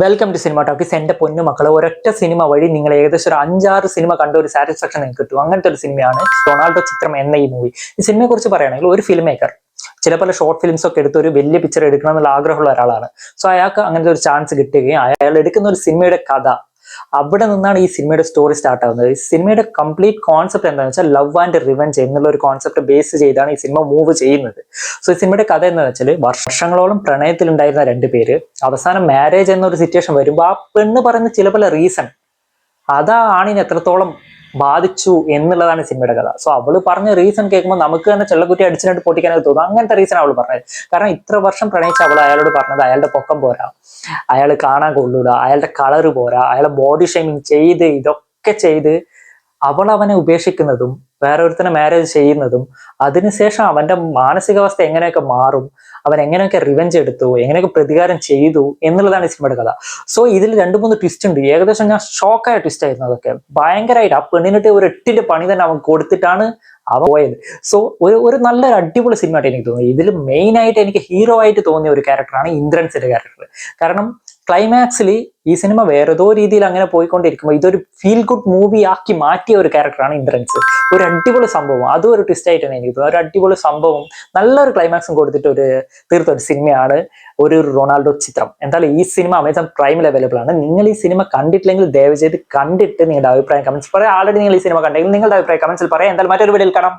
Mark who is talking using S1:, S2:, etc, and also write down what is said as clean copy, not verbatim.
S1: Welcome to cinema talkies. എന്റെ പൊന്നു മക്കളെ, ഒരൊറ്റ സിനിമ വഴി നിങ്ങൾ ഏകദേശം ഒരു 5-6 സിനിമ കണ്ട ഒരു സാറ്റിസ്ഫാക്ഷൻ നിങ്ങൾക്ക് കിട്ടും. അങ്ങനത്തെ ഒരു സിനിമയാണ് റൊണാൾഡോ ചിത്രം എന്ന ഈ മൂവി. ഈ സിനിമയെ കുറിച്ച് പറയുകയാണെങ്കിൽ, ഒരു ഫിലിം മേക്കർ ചിലപ്പോൾ ഷോർട്ട് ഫിലിംസ് ഒക്കെ എടുത്ത് ഒരു വലിയ പിക്ചർ എടുക്കണം എന്നുള്ള ആഗ്രഹമുള്ള ഒരാളാണ്. സോ അയാൾക്ക് അങ്ങനത്തെ ഒരു ചാൻസ് കിട്ടുകയും അയാൾ എടുക്കുന്ന ഒരു സിനിമയുടെ കഥ, അവിടെ നിന്നാണ് ഈ സിനിമയുടെ സ്റ്റോറി സ്റ്റാർട്ട് ആവുന്നത്. ഈ സിനിമയുടെ കംപ്ലീറ്റ് കോൺസെപ്റ്റ് എന്താണെന്ന് വെച്ചാൽ ലവ് ആൻഡ് റിവെഞ്ച് എന്നുള്ള ഒരു കോൺസെപ്റ്റ് ബേസ് ചെയ്താണ് ഈ സിനിമ മൂവ് ചെയ്യുന്നത്. സോ ഈ സിനിമയുടെ കഥ എന്ന് വെച്ചാൽ, വർഷങ്ങളോളം പ്രണയത്തിലുണ്ടായിരുന്ന രണ്ടുപേര് അവസാനം മാരേജ് എന്നൊരു സിറ്റുവേഷൻ വരുമ്പോൾ ആ പെണ്ണ് പറയുന്ന ചില പല റീസൺ അതാ ആണിന് എത്രത്തോളം ബാധിച്ചു എന്നുള്ളതാണ് സിനിമയുടെ കഥ. സോ അവള് പറഞ്ഞ റീസൺ കേൾക്കുമ്പോൾ നമുക്ക് തന്നെ ചെള്ളക്കുറ്റി അടിച്ചിട്ട് പൊട്ടിക്കാനൊക്കെ തോന്നും. അങ്ങനത്തെ റീസൺ അവള് പറഞ്ഞത്. കാരണം ഇത്ര വർഷം പ്രണയിച്ച അവൾ അയാളോട് പറഞ്ഞത് അയാളുടെ പൊക്കം പോരാ, അയാൾ കാണാൻ കൊള്ളൂല, അയാളുടെ കളറ് പോരാ, അയാളെ ബോഡി ഷേമിങ് ചെയ്ത് ഇതൊക്കെ ചെയ്ത് അവൾ അവനെ ഉപേക്ഷിക്കുന്നതും വേറെ ഒരുത്തനെ മാരേജ് ചെയ്യുന്നതും അതിനുശേഷം അവന്റെ മാനസികാവസ്ഥ എങ്ങനെയൊക്കെ മാറും, അവൻ എങ്ങനെയൊക്കെ റിവെഞ്ച് എടുത്തു, എങ്ങനെയൊക്കെ പ്രതികാരം ചെയ്തു എന്നുള്ളതാണ് ഈ സിനിമയുടെ കഥ. സോ ഇതിൽ 2-3 ട്വിസ്റ്റ് ഉണ്ട്. ഏകദേശം ഞാൻ ഷോക്കായ ട്വിസ്റ്റ് ആയിരുന്നു. അതൊക്കെ ഭയങ്കരമായിട്ട് ആ പെണ്ണിനിട്ട് ഒരു 8ന്റെ പണി തന്നെ അവൻ കൊടുത്തിട്ടാണ് അവൻ പോയത്. സോ ഒരു നല്ലൊരു അടിപൊളി സിനിമ ആയിട്ട് എനിക്ക് തോന്നി. ഇതിൽ മെയിൻ ആയിട്ട് എനിക്ക് ഹീറോ ആയിട്ട് തോന്നിയ ഒരു ക്യാരക്ടറാണ് ഇന്ദ്രൻസിന്റെ ക്യാരക്ടർ. കാരണം ക്ലൈമാക്സിൽ ഈ സിനിമ വേറേതോ രീതിയിൽ അങ്ങനെ പോയിക്കൊണ്ടിരിക്കുമ്പോൾ ഇതൊരു ഫീൽ ഗുഡ് മൂവി ആക്കി മാറ്റിയ ഒരു ക്യാരക്ടറാണ് ഇന്ദ്രൻസ്. ഒരു അടിപൊളി സംഭവം, അതും ഒരു ട്വിസ്റ്റ് ആയിട്ടാണ് എനിക്ക് തോന്നുന്നത്. ഒരു അടിപൊളി സംഭവം, നല്ലൊരു ക്ലൈമാക്സും കൊടുത്തിട്ട് തീർത്ത ഒരു സിനിമയാണ് ഒരു റൊണാൾഡോ ചിത്രം. എന്തായാലും ഈ സിനിമ അമേസോൺ പ്രൈമിൽ അവൈലബിൾ ആണ്. നിങ്ങൾ ഈ സിനിമ കണ്ടിട്ടില്ലെങ്കിൽ ദയവ് ചെയ്ത് കണ്ടിട്ട് നിങ്ങളുടെ അഭിപ്രായം കമന്റ്സ് പറയാം. ആൾറെഡി നിങ്ങൾ ഈ സിനിമ കണ്ടെങ്കിൽ നിങ്ങളുടെ അഭിപ്രായം കമന്റ്സിൽ പറയാം. എന്തായാലും മറ്റൊരു വീഡിയോയിൽ കാണാം.